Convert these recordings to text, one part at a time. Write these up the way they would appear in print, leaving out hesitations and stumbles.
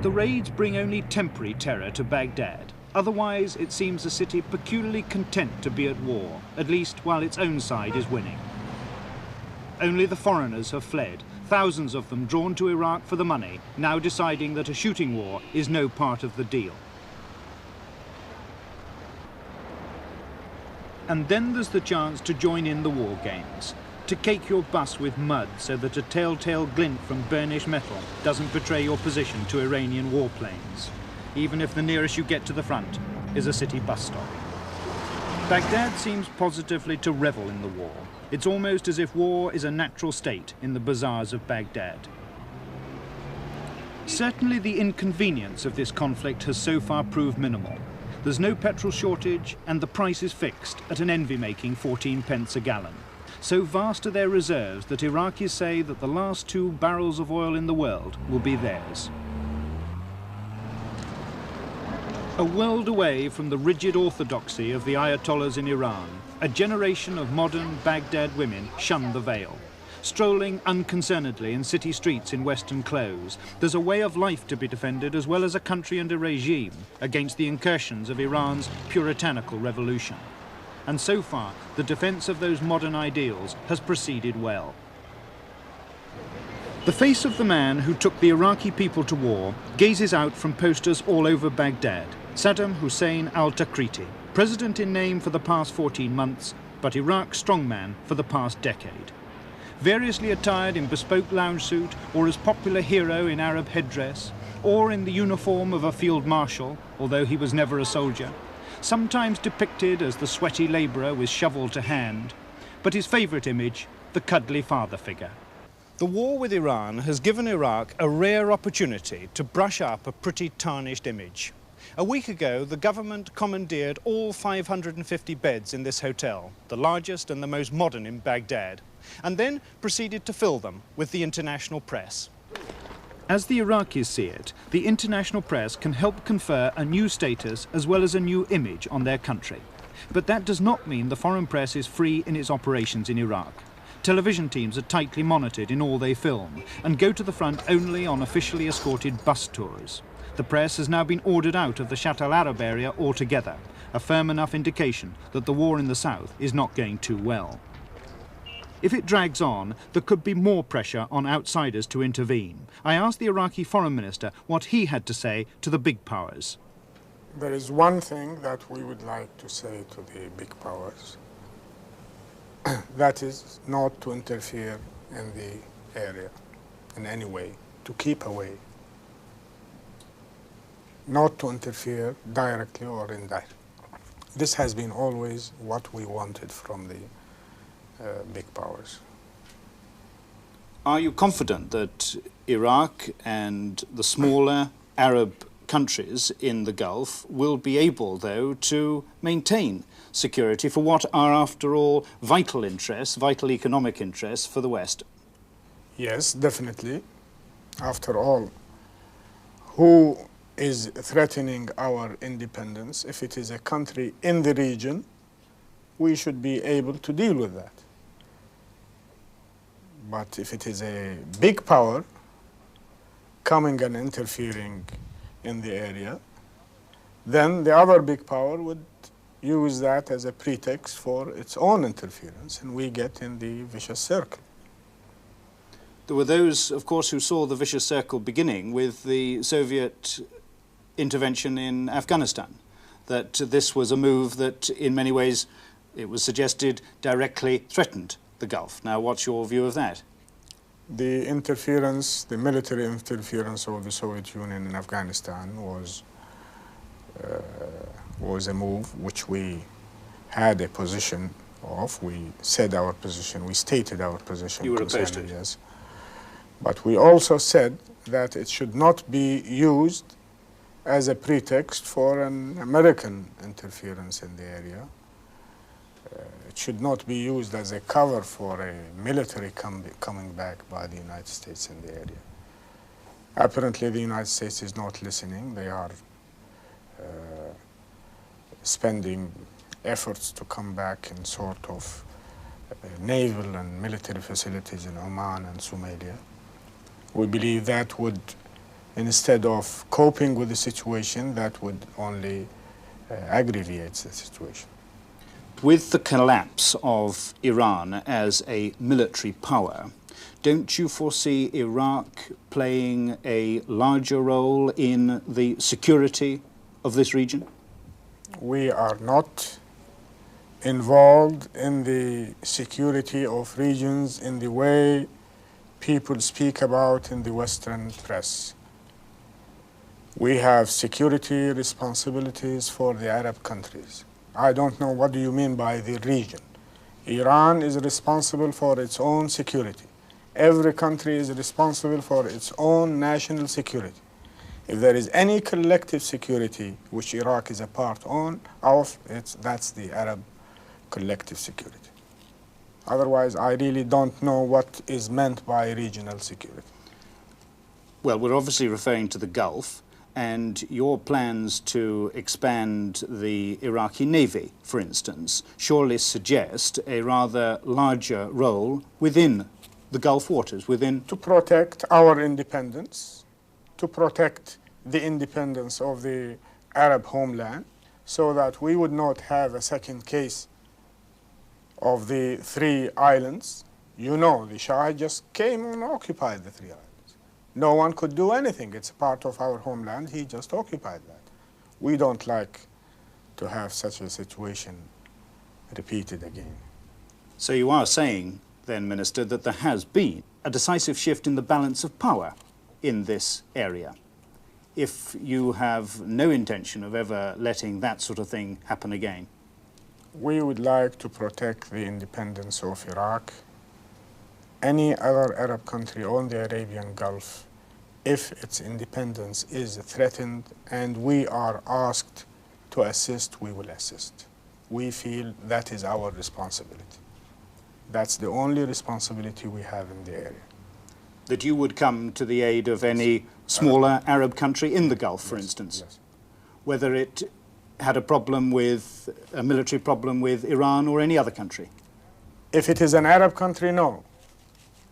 But the raids bring only temporary terror to Baghdad. Otherwise, it seems a city peculiarly content to be at war, at least while its own side is winning. Only the foreigners have fled, thousands of them drawn to Iraq for the money, now deciding that a shooting war is no part of the deal. And then there's the chance to join in the war games, to cake your bus with mud so that a telltale glint from burnished metal doesn't betray your position to Iranian warplanes, even if the nearest you get to the front is a city bus stop. Baghdad seems positively to revel in the war. It's almost as if war is a natural state in the bazaars of Baghdad. Certainly the inconvenience of this conflict has so far proved minimal. There's no petrol shortage and the price is fixed at an envy-making 14 pence a gallon. So vast are their reserves that Iraqis say that the last 2 barrels of oil in the world will be theirs. A world away from the rigid orthodoxy of the Ayatollahs in Iran, a generation of modern Baghdad women shun the veil. Strolling unconcernedly in city streets in Western clothes, there's a way of life to be defended as well as a country and a regime against the incursions of Iran's puritanical revolution. And so far, the defense of those modern ideals has proceeded well. The face of the man who took the Iraqi people to war gazes out from posters all over Baghdad. Saddam Hussein al-Takriti, president in name for the past 14 months, but Iraq's strongman for the past decade. Variously attired in bespoke lounge suit, or as popular hero in Arab headdress, or in the uniform of a field marshal, although he was never a soldier, sometimes depicted as the sweaty labourer with shovel to hand, but his favourite image, the cuddly father figure. The war with Iran has given Iraq a rare opportunity to brush up a pretty tarnished image. A week ago, the government commandeered all 550 beds in this hotel, the largest and the most modern in Baghdad, and then proceeded to fill them with the international press. As the Iraqis see it, the international press can help confer a new status as well as a new image on their country. But that does not mean the foreign press is free in its operations in Iraq. Television teams are tightly monitored in all they film and go to the front only on officially escorted bus tours. The press has now been ordered out of the Shatt al-Arab area altogether, a firm enough indication that the war in the south is not going too well. If it drags on, there could be more pressure on outsiders to intervene. I asked the Iraqi foreign minister what he had to say to the big powers. There is one thing that we would like to say to the big powers. That is not to interfere in the area in any way, to keep away. Not to interfere directly or indirectly. This has been always what we wanted from the big powers. Are you confident that Iraq and the smaller Arab countries in the Gulf will be able, though, to maintain security for what are, after all, vital interests, vital economic interests for the West? Yes, definitely. After all, who is threatening our independence? If it is a country in the region, we should be able to deal with that. But if it is a big power coming and interfering in the area, then the other big power would use that as a pretext for its own interference, and we get in the vicious circle. There were those, of course, who saw the vicious circle beginning with the Soviet intervention in Afghanistan, that this was a move that, in many ways, it was suggested, directly threatened the Gulf. Now, what's your view of that? The interference, the military interference of the Soviet Union in Afghanistan was a move which we had a position of. We said our position, we stated our position. You were opposed to it? Yes. But we also said that it should not be used as a pretext for an American interference in the area. It should not be used as a cover for a military coming back by the United States in the area. Apparently, the United States is not listening. They are spending efforts to come back in sort of naval and military facilities in Oman and Somalia. We believe that would instead of coping with the situation that would only aggravate the situation. With the collapse of Iran as a military power, don't you foresee Iraq playing a larger role in the security of this region? We are not involved in the security of regions in the way people speak about in the Western press. We have security responsibilities for the Arab countries. I don't know what do you mean by the region. Iran is responsible for its own security. Every country is responsible for its own national security. If there is any collective security which Iraq is a part of, that's the Arab collective security. Otherwise, I really don't know what is meant by regional security. Well, we're obviously referring to the Gulf, and your plans to expand the Iraqi Navy, for instance, surely suggest a rather larger role within the Gulf waters, within... To protect our independence, to protect the independence of the Arab homeland, so that we would not have a second case of the 3 islands. You know, the Shah just came and occupied the 3 islands. No one could do anything. It's a part of our homeland. He just occupied that. We don't like to have such a situation repeated again. So you are saying, then, Minister, that there has been a decisive shift in the balance of power in this area. If you have no intention of ever letting that sort of thing happen again? We would like to protect the independence of Iraq. Any other Arab country on the Arabian Gulf, if its independence is threatened and we are asked to assist, we will assist. We feel that is our responsibility. That's the only responsibility we have in the area. That you would come to the aid of any smaller Arab country in the Gulf, for instance? Yes. Whether it had a problem with, a military problem with Iran or any other country? If it is an Arab country, no.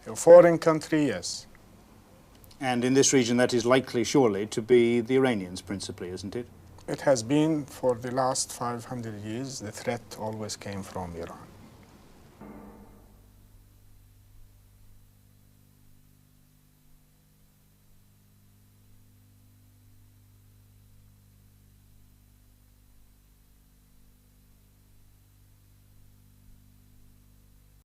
A foreign country, yes. And in this region, that is likely, surely, to be the Iranians, principally, isn't it? It has been for the last 500 years. The threat always came from Iran.